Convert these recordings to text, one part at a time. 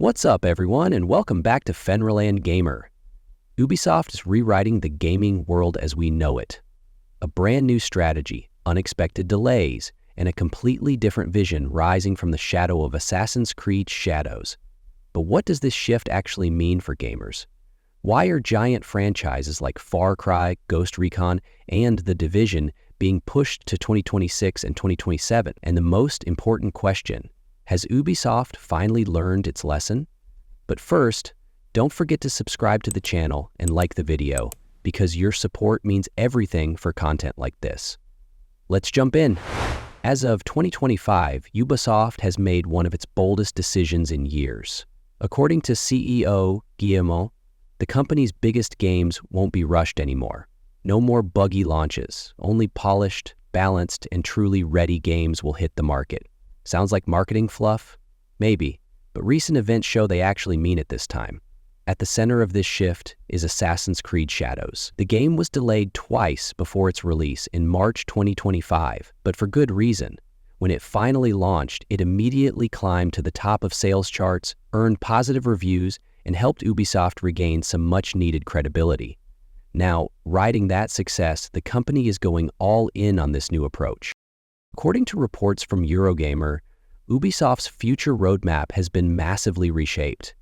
What's up, everyone, and welcome back to Fenralion Gamer. Ubisoft is rewriting the gaming world as we know it. A brand new strategy, unexpected delays, and a completely different vision rising from the shadow of Assassin's Creed Shadows. But what does this shift actually mean for gamers? Why are giant franchises like Far Cry, Ghost Recon, and The Division being pushed to 2026 and 2027? And the most important question, has Ubisoft finally learned its lesson? But first, don't forget to subscribe to the channel and like the video, because your support means everything for content like this. Let's jump in. As of 2025, Ubisoft has made one of its boldest decisions in years. According to CEO Guillemot, the company's biggest games won't be rushed anymore. No more buggy launches, only polished, balanced, and truly ready games will hit the market. Sounds like marketing fluff? Maybe, but recent events show they actually mean it this time. At the center of this shift is Assassin's Creed Shadows. The game was delayed twice before its release in March 2025, but for good reason. When it finally launched, it immediately climbed to the top of sales charts, earned positive reviews, and helped Ubisoft regain some much-needed credibility. Now, riding that success, the company is going all in on this new approach. According to reports from Eurogamer, Ubisoft's future roadmap has been massively reshaped.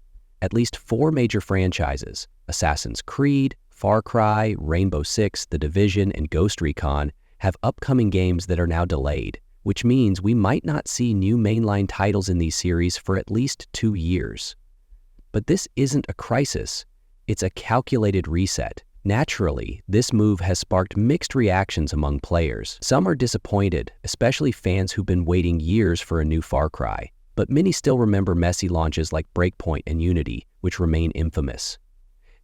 At least 4 major franchises, Assassin's Creed, Far Cry, Rainbow Six, The Division, and Ghost Recon, have upcoming games that are now delayed, which means we might not see new mainline titles in these series for at least 2 years. But this isn't a crisis, it's a calculated reset. Naturally, this move has sparked mixed reactions among players. Some are disappointed, especially fans who've been waiting years for a new Far Cry. But many still remember messy launches like Breakpoint and Unity, which remain infamous.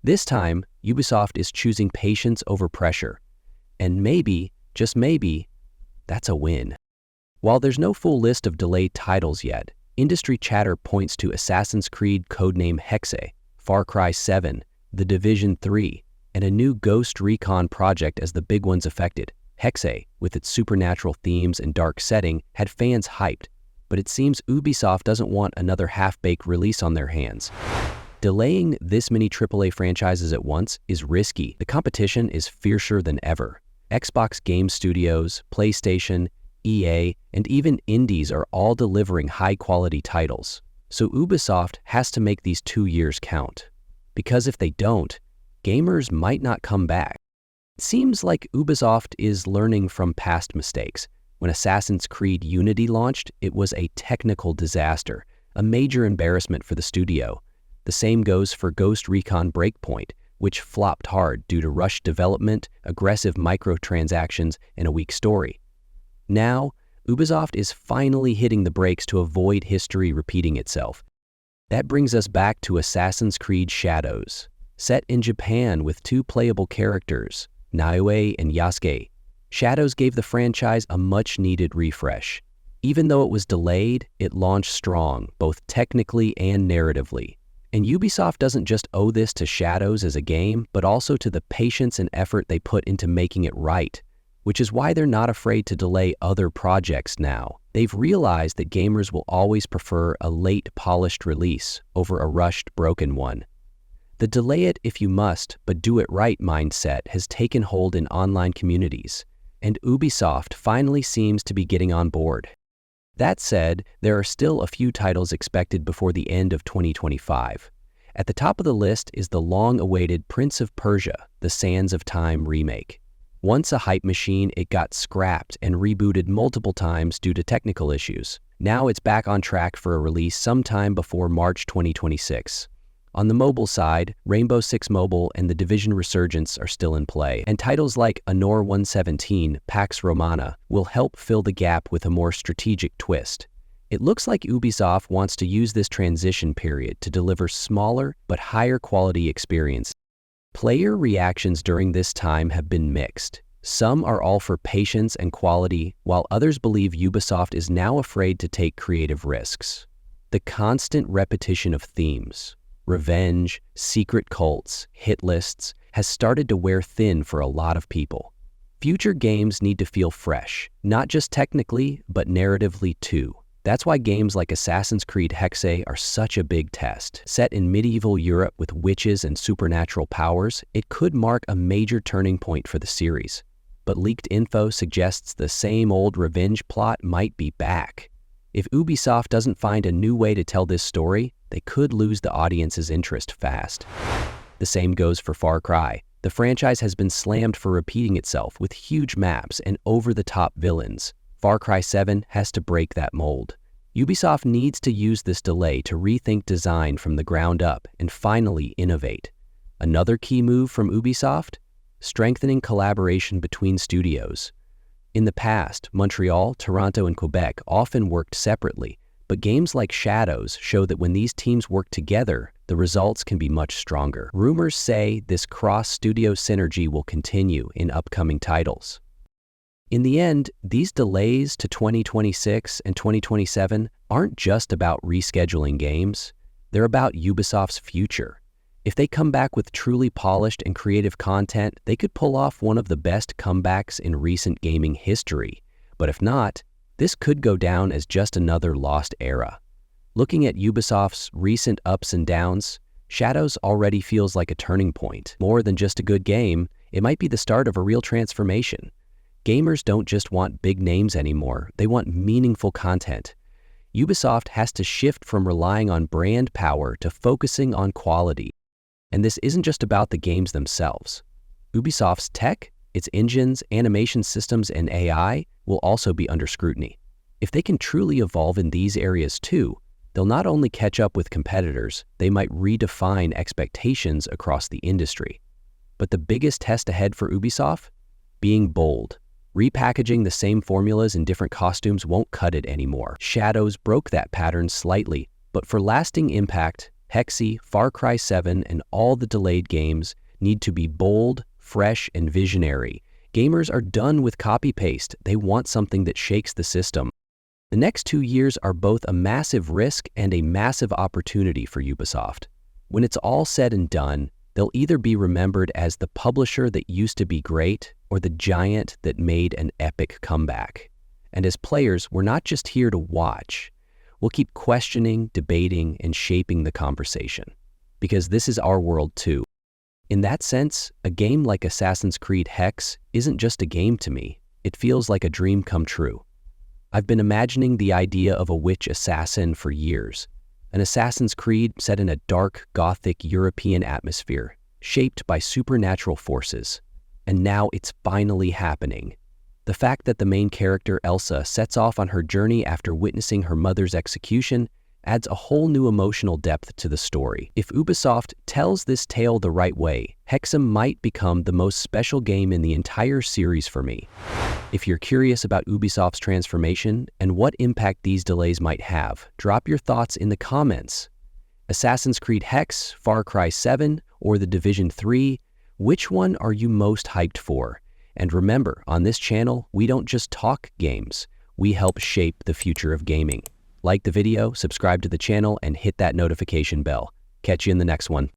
This time, Ubisoft is choosing patience over pressure. And maybe, just maybe, that's a win. While there's no full list of delayed titles yet, industry chatter points to Assassin's Creed codename Hexe, Far Cry 7, The Division 3, and a new Ghost Recon project as the big ones affected. Hexe, with its supernatural themes and dark setting, had fans hyped, but it seems Ubisoft doesn't want another half-baked release on their hands. Delaying this many AAA franchises at once is risky. The competition is fiercer than ever. Xbox Game Studios, PlayStation, EA, and even indies are all delivering high-quality titles. So Ubisoft has to make these 2 years count. Because if they don't, gamers might not come back. It seems like Ubisoft is learning from past mistakes. When Assassin's Creed Unity launched, it was a technical disaster, a major embarrassment for the studio. The same goes for Ghost Recon Breakpoint, which flopped hard due to rushed development, aggressive microtransactions, and a weak story. Now, Ubisoft is finally hitting the brakes to avoid history repeating itself. That brings us back to Assassin's Creed Shadows. Set in Japan with 2 playable characters, Naoe and Yasuke, Shadows gave the franchise a much-needed refresh. Even though it was delayed, it launched strong, both technically and narratively. And Ubisoft doesn't just owe this to Shadows as a game, but also to the patience and effort they put into making it right, which is why they're not afraid to delay other projects now. They've realized that gamers will always prefer a late, polished release over a rushed, broken one. The delay it if you must, but do it right mindset has taken hold in online communities, and Ubisoft finally seems to be getting on board. That said, there are still a few titles expected before the end of 2025. At the top of the list is the long-awaited Prince of Persia: The Sands of Time remake. Once a hype machine, it got scrapped and rebooted multiple times due to technical issues. Now it's back on track for a release sometime before March 2026. On the mobile side, Rainbow Six Mobile and The Division Resurgence are still in play, and titles like Honor 117, Pax Romana will help fill the gap with a more strategic twist. It looks like Ubisoft wants to use this transition period to deliver smaller but higher quality experience. Player reactions during this time have been mixed. Some are all for patience and quality, while others believe Ubisoft is now afraid to take creative risks. The constant repetition of themes, revenge, secret cults, hit lists, has started to wear thin for a lot of people. Future games need to feel fresh, not just technically, but narratively too. That's why games like Assassin's Creed Hexe are such a big test. Set in medieval Europe with witches and supernatural powers, it could mark a major turning point for the series. But leaked info suggests the same old revenge plot might be back. If Ubisoft doesn't find a new way to tell this story, they could lose the audience's interest fast. The same goes for Far Cry. The franchise has been slammed for repeating itself with huge maps and over-the-top villains. Far Cry 7 has to break that mold. Ubisoft needs to use this delay to rethink design from the ground up and finally innovate. Another key move from Ubisoft? Strengthening collaboration between studios. In the past, Montreal, Toronto, and Quebec often worked separately, but games like Shadows show that when these teams work together, the results can be much stronger. Rumors say this cross-studio synergy will continue in upcoming titles. In the end, these delays to 2026 and 2027 aren't just about rescheduling games. They're about Ubisoft's future. If they come back with truly polished and creative content, they could pull off one of the best comebacks in recent gaming history. But if not, this could go down as just another lost era. Looking at Ubisoft's recent ups and downs, Shadows already feels like a turning point. More than just a good game, it might be the start of a real transformation. Gamers don't just want big names anymore, they want meaningful content. Ubisoft has to shift from relying on brand power to focusing on quality. And this isn't just about the games themselves. Ubisoft's tech, its engines, animation systems, and AI will also be under scrutiny. If they can truly evolve in these areas too, they'll not only catch up with competitors, they might redefine expectations across the industry. But the biggest test ahead for Ubisoft? Being bold. Repackaging the same formulas in different costumes won't cut it anymore. Shadows broke that pattern slightly, but for lasting impact, Hexe, Far Cry 7, and all the delayed games need to be bold, fresh, and visionary. Gamers are done with copy-paste. They want something that shakes the system. The next 2 years are both a massive risk and a massive opportunity for Ubisoft. When it's all said and done, they'll either be remembered as the publisher that used to be great or the giant that made an epic comeback. And as players, we're not just here to watch. We'll keep questioning, debating, and shaping the conversation. Because this is our world too. In that sense, a game like Assassin's Creed Hexe isn't just a game to me. It feels like a dream come true. I've been imagining the idea of a witch assassin for years. An Assassin's Creed set in a dark, gothic European atmosphere, shaped by supernatural forces. And now it's finally happening. The fact that the main character, Elsa, sets off on her journey after witnessing her mother's execution adds a whole new emotional depth to the story. If Ubisoft tells this tale the right way, Hexe might become the most special game in the entire series for me. If you're curious about Ubisoft's transformation and what impact these delays might have, drop your thoughts in the comments. Assassin's Creed Hexe, Far Cry 7, or The Division 3, which one are you most hyped for? And remember, on this channel, we don't just talk games, we help shape the future of gaming. Like the video, subscribe to the channel, and hit that notification bell. Catch you in the next one.